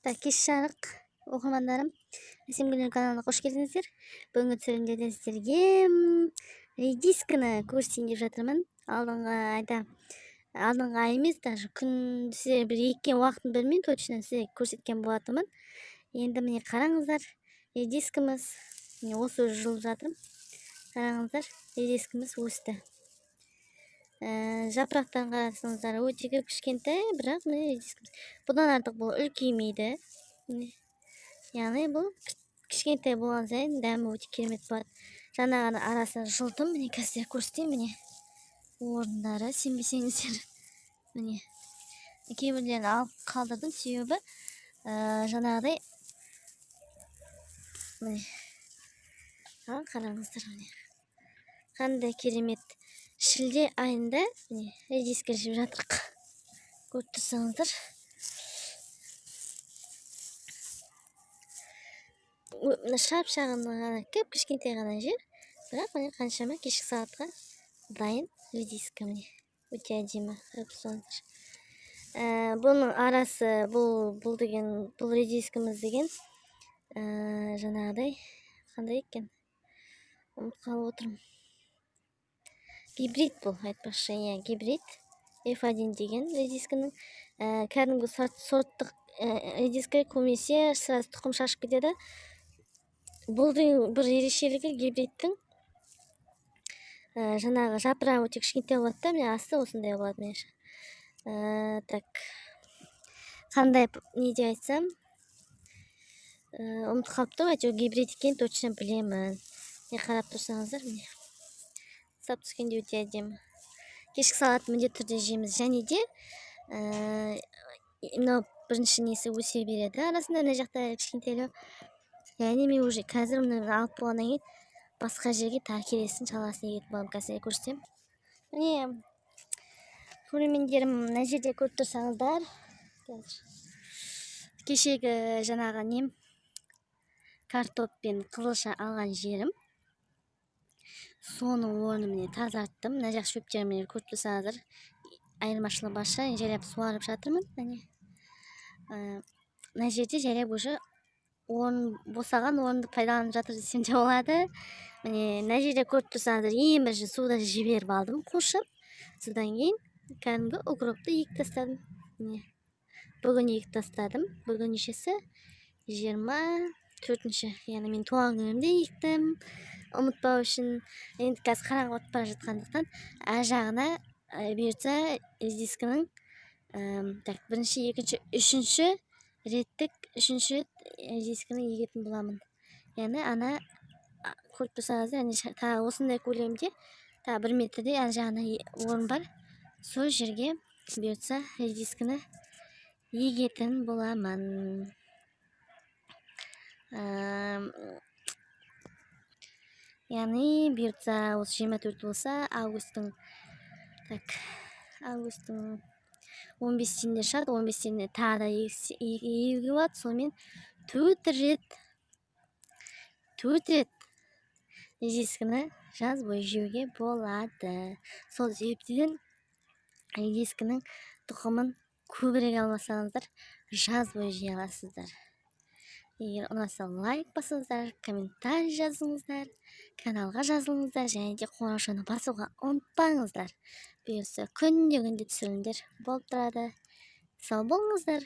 Так, кеш жарық оқырмандарым, Әсем Гүлнұр каналына қош келдіңіздер. Бүгінгі түсірілімдерде сіздерге редисканы көрсетейін деп жатырмын. Алдыңғы ай емес, даже күн сіздерге бір еккен уақытын білмеймін, точно сіздерге көрсеткен болатынмын. Енді міне қараңыздар, редискіміз осы жылып жатырмын. Қараңыздар, редискіміз өсті. Жапырақтан қарасаңыздар өте кішкентай, бірақ міне редискіміз. Бұдан артық бұл үлкеймейді. Яғни бұл кішкентай болған сайын дәмі өте керемет болады. Жаңағы арасын жылдым, міне қазір көрсетейін, міне орындары, сенбесеңіздер. Міне кейбірлерін алып қалдырдым, себебі жаңағыдай міне қараңыздар, міне қандай керемет. Шілде айында міне редиска жеп жатырық. Көріп тұрсаңыздар. Шап-шағын ғана, кішкентай ғана жер, бірақ міне қаншама кешкі сағатқа дайын редиска, міне өте әдемі. Бұның арасы, бұл редискіміз деген жаңағыдай қандай екен, ұмытып қалып отырмын. Гибрид бұл, айтпақшы, гибрид F1 деген редискінің кәдімгі сорттық редиска, көмесе сразу тұқым шашып кетеді. Бұлдың бір ерекшелігі гибридтің жаңағы жапырағы өте кішкентай болады да, міне асты осындай болады. Так, қандай не деп айтсам, ұмытып қалыптым, әйтеуір гибрид екен точно білемін. Қарап тұрсаңыздар, міне сап түскенде өте әдемі. Кешкі сағат міндетті түрде жейміз, және де мынау бірінші несі өсе береді арасында, мына жақта кішкентайлау. Яғни мен уже қазір мұны алып болғаннан кейін басқа жерге тағы келесін шаласын егетін боламын. Қазір көрсетемін. Міне көрермендерім, мына жерде көріп тұрсаңыздар, кешегі жаңағы нем картоп пен қызылша алған жерім, соның орнын тазарттым. Мына жақ шөптерімді көріп тұрсаңыздар, айырмашылығы барша, жайлап суарып жатырмын. Мына жерде жайлап уже босаған орынды пайдаланып жатыр десем де болады. Мына жерде көріп тұрсаңыздар, ең бірінші суда жіберіп алдым, қошып. Содан кейін кәдімгі укропты егіп тастадым. Бүгін егіп тастадым. Бүгін нешесі? 24-ші. Яғни мен туған күнімде ектім. Ұмытпау үшін. Енді қазір қараңғы өтіп бара жатқандықтан ар жағына бұйыртса редискінің бірінші, екінші, үшінші реттік үшінші редискінің егетін боламын. Яғни ана көріп тұрсаңыздар, тағы осындай көлемде, тағы 1 метрде ар жағына орын бар. Сол жерге бұйыртса редискіні егетін боламын. Яғни бұйыртса осы 24 болса, августтың 15-інде шығады, 15-інде тағы да егуге болады. Сонымен 4 рет редискіні жаз бойы жеуге болады. Сол себептен редискінің тұқымын көбірек алмасаңыздар, жаз бойы жей аласыздар. Егер ұнаса лайк басыңыздар, комментарий жазыңыздар, каналға жазылыңыздар, және де қоңыраушаны басуға ұмытпаңыздар. Бұйырса күнде түсірілімдер болып тұрады. Сау болыңыздар.